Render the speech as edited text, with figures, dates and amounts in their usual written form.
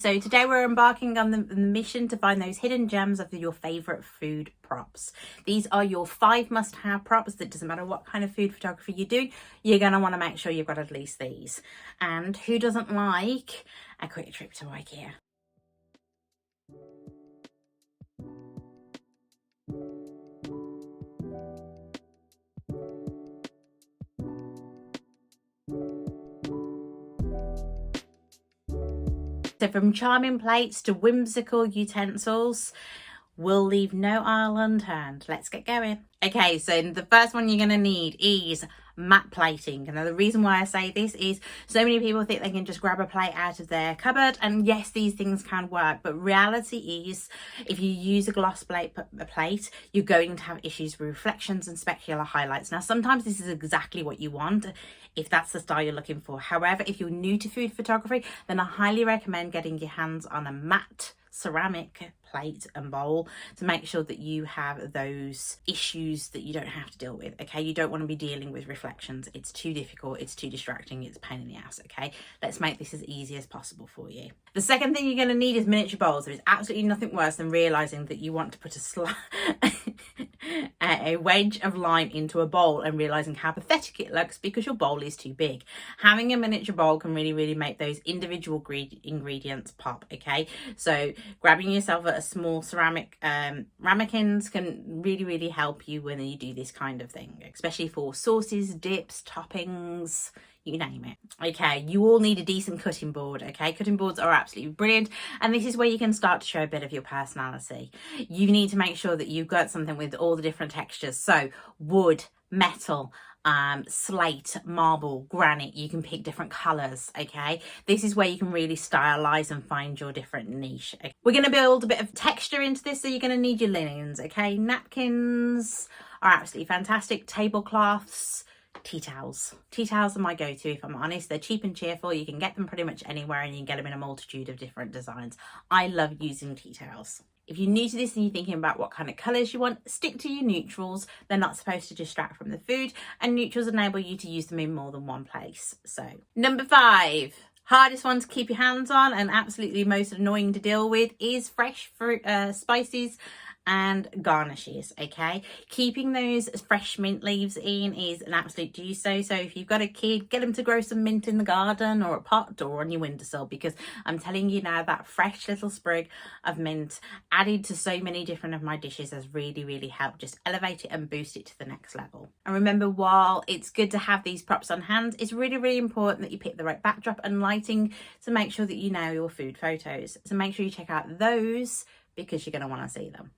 So today we're embarking on the mission to find those hidden gems of your favourite food props. These are your 5 must-have props that doesn't matter what kind of food photography you're doing, you're going to want to make sure you've got at least these. And who doesn't like a quick trip to IKEA? So from charming plates to whimsical utensils, we'll leave no isle unturned. Let's get going. Okay, so the first one you're going to need is matte plating. And the reason why I say this is so many people think they can just grab a plate out of their cupboard, and yes, these things can work, but reality is if you use a gloss plate, you're going to have issues with reflections and specular highlights. Now, sometimes this is exactly what you want if that's the style you're looking for. However, if you're new to food photography, then I highly recommend getting your hands on a matte ceramic plate and bowl to make sure that you have those issues that you don't have to deal with. Okay, you don't want to be dealing with reflections. It's too difficult, it's too distracting, it's a pain in the ass. Okay, let's make this as easy as possible for you. The second thing you're going to need is miniature bowls. There is absolutely nothing worse than realizing that you want to put a wedge of lime into a bowl and realizing how pathetic it looks because your bowl is too big. Having a miniature bowl can really make those individual ingredients pop. Okay, so grabbing yourself a small ceramic ramekins can really help you when you do this kind of thing, especially for sauces, dips, toppings, you name it. Okay, you all need a decent cutting board. Okay, cutting boards are absolutely brilliant, and this is where you can start to show a bit of your personality. You need to make sure that you've got something with all the different textures, so wood, metal, slate, marble, granite. You can pick different colors. Okay, this is where you can really stylize and find your different niche. Okay? We're going to build a bit of texture into this, so you're going to need your linens. Okay, napkins are absolutely fantastic, tablecloths, tea towels. Tea towels are my go-to, if I'm honest. They're cheap and cheerful. You can get them pretty much anywhere, and you can get them in a multitude of different designs. I love using tea towels. If you're new to this and you're thinking about what kind of colours you want, stick to your neutrals. They're not supposed to distract from the food, and neutrals enable you to use them in more than one place. So, number 5. Hardest one to keep your hands on and absolutely most annoying to deal with is fresh fruit, spices and garnishes. Okay, keeping those fresh mint leaves in is an absolute do-so. So if you've got a kid, get them to grow some mint in the garden or a pot or on your windowsill, because I'm telling you now, that fresh little sprig of mint added to so many different of my dishes has really helped just elevate it and boost it to the next level. And remember, while it's good to have these props on hand, it's really important that you pick the right backdrop and lighting to make sure that you nail your food photos. So make sure you check out those, because you're going to want to see them.